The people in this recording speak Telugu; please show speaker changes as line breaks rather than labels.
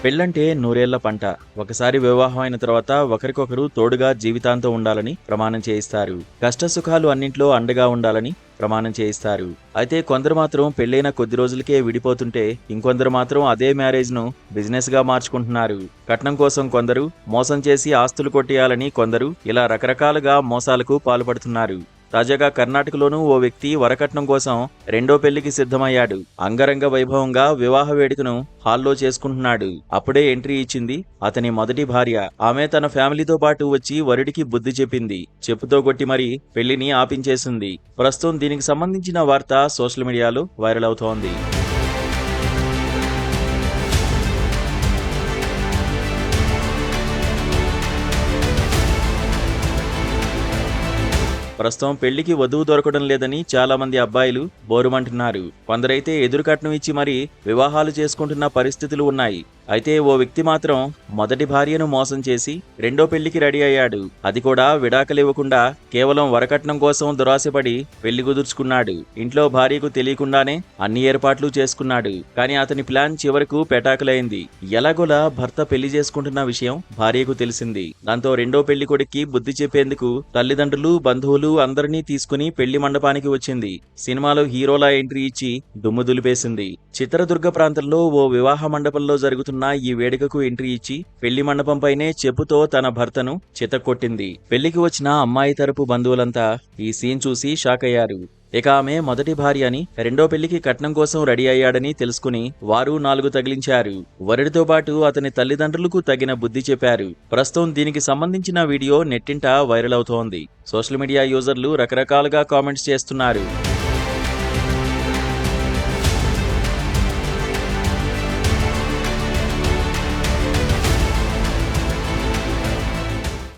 పెళ్ళంటే నూరేళ్ల పంట. ఒకసారి వివాహం అయిన తర్వాత ఒకరికొకరు తోడుగా జీవితాంతం ఉండాలని ప్రమాణం చేయిస్తారు. కష్టసుఖాలు అన్నింట్లో అండగా ఉండాలని ప్రమాణం చేయిస్తారు. అయితే కొందరు మాత్రం పెళ్ళైన కొద్ది రోజులకే విడిపోతుంటే, ఇంకొందరు మాత్రం అదే మ్యారేజ్ ను బిజినెస్ గా మార్చుకుంటున్నారు. కట్నం కోసం కొందరు, మోసం చేసి ఆస్తులు కొట్టేయాలని కొందరు, ఇలా రకరకాలుగా మోసాలకు పాల్పడుతున్నారు. తాజాగా కర్ణాటకలోనూ ఓ వ్యక్తి వరకట్నం కోసం రెండో పెళ్లికి సిద్ధమయ్యాడు. అంగరంగ వైభవంగా వివాహ వేడుకను హాల్లో చేసుకుంటున్నాడు. అప్పుడే ఎంట్రీ ఇచ్చింది అతని మొదటి భార్య. ఆమె తన ఫ్యామిలీతో పాటు వచ్చి వరుడికి బుద్ధి చెప్పింది. చెప్పుతో కొట్టి మరీ పెళ్లిని ఆపించేసింది. ప్రస్తుతం దీనికి సంబంధించిన వార్త సోషల్ మీడియాలో వైరల్ అవుతోంది. ప్రస్తుతం పెళ్లికి వధువు దొరకడం లేదని చాలా మంది అబ్బాయిలు బోరుమంటున్నారు. కొందరైతే ఎదురు కట్నం ఇచ్చి మరీ వివాహాలు చేసుకుంటున్న పరిస్థితులు ఉన్నాయి. అయితే ఓ వ్యక్తి మాత్రం మొదటి భార్యను మోసం చేసి రెండో పెళ్లికి రెడీ అయ్యాడు. అది కూడా విడాకలివ్వకుండా కేవలం వరకట్నం కోసం దురాశపడి పెళ్లి కుదుర్చుకున్నాడు. ఇంట్లో భార్యకు తెలియకుండానే అన్ని ఏర్పాట్లు చేసుకున్నాడు. కానీ అతని ప్లాన్ చివరకు పెటాకులైంది. ఎలాగోలా భర్త పెళ్లి చేసుకుంటున్న విషయం భార్యకు తెలిసింది. దాంతో రెండో పెళ్లి కొడుక్కి బుద్ధి చెప్పేందుకు తల్లిదండ్రులు, బంధువులు అందరినీ తీసుకుని పెళ్లి మండపానికి వచ్చింది. సినిమాలో హీరోలా ఎంట్రీ ఇచ్చి దుమ్ము దులిపేసింది. చిత్రదుర్గ ప్రాంతంలో ఓ వివాహ మండపంలో జరుగుతున్న ఈ వేడుకకు ఎంట్రీ ఇచ్చి పెళ్లి మండపంపైనే చెప్పుతో తన భర్తను చితక్కొట్టింది. పెళ్లికి వచ్చిన అమ్మాయి తరపు బంధువులంతా ఈ సీన్ చూసి షాక్ అయ్యారు. ఇక ఆమె మొదటి భార్య అని, రెండో పెళ్లికి కట్నం కోసం రెడీ అయ్యాడని తెలుసుకుని వారు 4 తగిలించారు. వరుడితో పాటు అతని తల్లిదండ్రులకు తగిన బుద్ధి చెప్పారు. ప్రస్తుతం దీనికి సంబంధించిన వీడియో నెట్టింట వైరల్ అవుతోంది. సోషల్ మీడియా యూజర్లు రకరకాలుగా కామెంట్స్ చేస్తున్నారు.